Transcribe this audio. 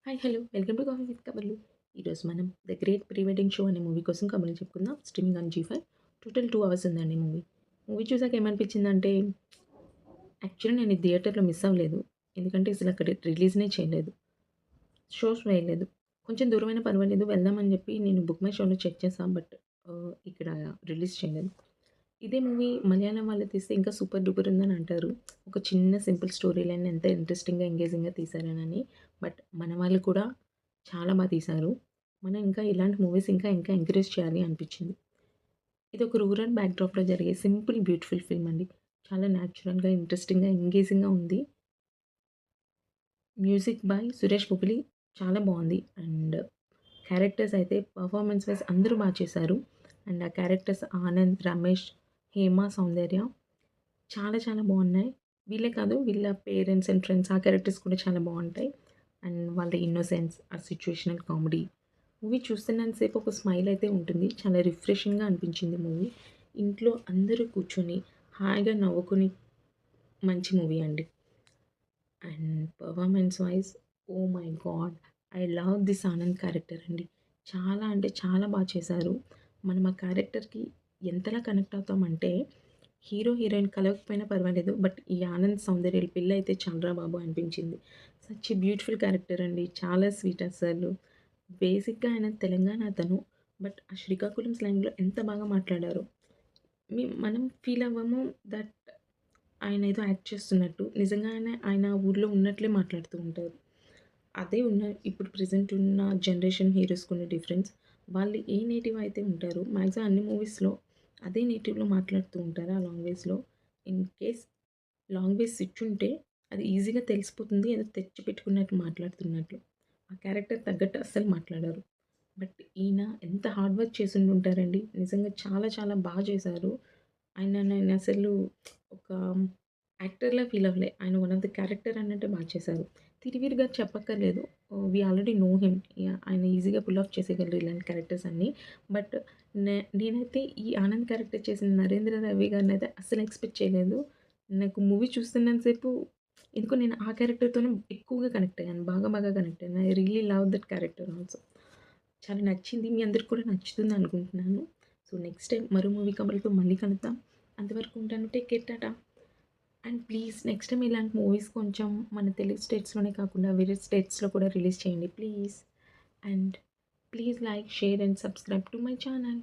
Hi hello welcome to coffee with కబర్లు. ఈరోజు మనం the great pre wedding show అనే మూవీ కోసం కబుర్లు చెప్పుకుందాం. Streaming on ZEE5. Total 2 hours ఉందండి మూవీ. మూవీ చూసాక ఏమనిపించిందంటే, యాక్చువల్లీ నేను ఈ థియేటర్లో మిస్ అవ్వలేదు. ఎందుకంటే అసలు అక్కడ రిలీజ్‌నే చేయలేదు. షోస్ వేయలేదు. కొంచెం దూరమైనా పర్వాలేదు వెళ్దామని చెప్పి నేను బుక్ మై షోలో చెక్ చేశా. బట్ ఇక్కడ రిలీజ్ చేయలేదు. ఇదే మూవీ మలయాళం వాళ్ళు తీస్తే ఇంకా సూపర్ డూపర్ ఉందని అంటారు. ఒక చిన్న సింపుల్ స్టోరీ లైన్ ఎంత ఇంట్రెస్టింగ్‌గా, ఎంగేజింగ్‌గా తీశారనని. బట్ మన వాళ్ళు కూడా చాలా తీశారు. మనం ఇంకా ఇలాంటి మూవీస్ ఇంకా ఇంకా ఎంకరేజ్ చేయాలి అనిపించింది. ఇదొక రూరల్ బ్యాక్‌డ్రాప్‌లో జరిగే సింపుల్ బ్యూటిఫుల్ ఫిల్మ్ అండి. చాలా న్యాచురల్‌గా, ఇంట్రెస్టింగ్‌గా, ఎంగేజింగ్‌గా ఉంది. మ్యూజిక్ బై సురేష్ బొబ్బిలి చాలా బావుంది. అండ్ క్యారెక్టర్స్ అయితే పర్ఫార్మెన్స్ వైస్ అందరూ చేశారు. అండ్ ఆ క్యారెక్టర్స్ ఆనంద్, రమేష్, హేమ, సౌందర్య చాలా చాలా బావున్నాయి. వీళ్ళే కాదు వీళ్ళ పేరెంట్స్ అండ్ ఫ్రెండ్స్ ఆ క్యారెక్టర్స్ కూడా చాలా బావుంటాయి. అండ్ వాళ్ళ ఇన్నోసెన్స్, ఆ సిట్యుయేషనల్ కామెడీ. మూవీ చూస్తున్నంత సేపు ఒక స్మైల్ అయితే ఉంటుంది. చాలా రిఫ్రెషింగ్‌గా అనిపించింది మూవీ. ఇంట్లో అందరూ కూర్చొని హాయిగా నవ్వుకొని మంచి మూవీ అండి. And performance wise oh my god! I love this Anand character అండి. చాలా అంటే చాలా చేశారు. మనం ఆ క్యారెక్టర్‌కి ఎంతలా కనెక్ట్ అవుతామంటే హీరో, హీరోయిన్ కలవకపోయినా పర్వాలేదు. బట్ ఈ ఆనంద్, సౌందర్యల పెళ్లయితే చాలురా బాబు అనిపించింది. సచ్ ఎ బ్యూటిఫుల్ క్యారెక్టర్ అండి. చాలా స్వీట్ అసలు. బేసిక్‌గా ఆయన తెలంగాణ అతను. బట్ ఆ శ్రీకాకుళం స్లాంగ్‌లో ఎంత మాట్లాడారో. మనం ఫీల్ అవ్వము దట్ ఆయన ఏదో యాక్ట్ చేస్తున్నట్టు. నిజంగానే ఆయన ఆ ఊర్లో ఉన్నట్లే మాట్లాడుతూ ఉంటారు. అదే ఇప్పుడు ప్రెజెంట్ ఉన్న జనరేషన్ హీరోస్‌కున్న డిఫరెన్స్. వాళ్ళు ఏ నేటివ్ అయితే ఉంటారో మాక్సిమం అన్ని మూవీస్‌లో అదే నేటివ్‌లో మాట్లాడుతూ ఉంటారు. ఆ లాంగ్వేజ్‌లో. ఇన్ కేస్ లాంగ్వేజ్ స్విచ్ ఉంటే అది ఈజీగా తెలిసిపోతుంది. ఏదో తెచ్చిపెట్టుకున్నట్టు మాట్లాడుతున్నట్లు. ఆ క్యారెక్టర్ తగ్గట్టు అస్సలు మాట్లాడరు. బట్ ఈయన ఎంత హార్డ్ వర్క్ చేసుండుంటారండి. నిజంగా చాలా చాలా చేశారు. నేనసలు ఒక యాక్టర్‌లా ఫీల్ అవ్వలే. ఆయన వన్ ఆఫ్ ద క్యారెక్టర్ అన్నట్టే చేశారు. 'తిరివీర్' గారు చెప్పక్కర్లేదు. We already know him. Yeah! ఆయన ఈజీగా పుల్ ఆఫ్ చేసేయగలరు ఇలాంటి క్యారెక్టర్స్ అన్నీ. బట్ నేనైతే ఈ ఆనంద్ క్యారెక్టర్ చేసిన 'నరేంద్ర రవి' గారినైతే అస్సలు ఎక్స్‌పెక్ట్ చేయలేదు. నాకు మూవీ చూస్తున్నంత సేపు ఎందుకో నేను ఆ క్యారెక్టర్‌తోనే ఎక్కువగా కనెక్ట్ అయ్యాను. కనెక్ట్ అయ్యాను. I really love that character also. చాలా నచ్చింది. మీ అందరికి కూడా నచ్చుతుందనుకుంటున్నాను. సో, నెక్స్ట్ టైమ్ మరో మూవీ కబుర్లతో మళ్ళీ కలుద్దాం. అంతవరకు ఉంటాను. Take care. Tata. And please next time ఇలాంటి మూవీస్ కొంచెం మన తెలుగు స్టేట్స్‌లోనే కాకుండా వేరే స్టేట్స్‌లో కూడా రిలీజ్ చేయండి please. And please like, share and subscribe to my channel.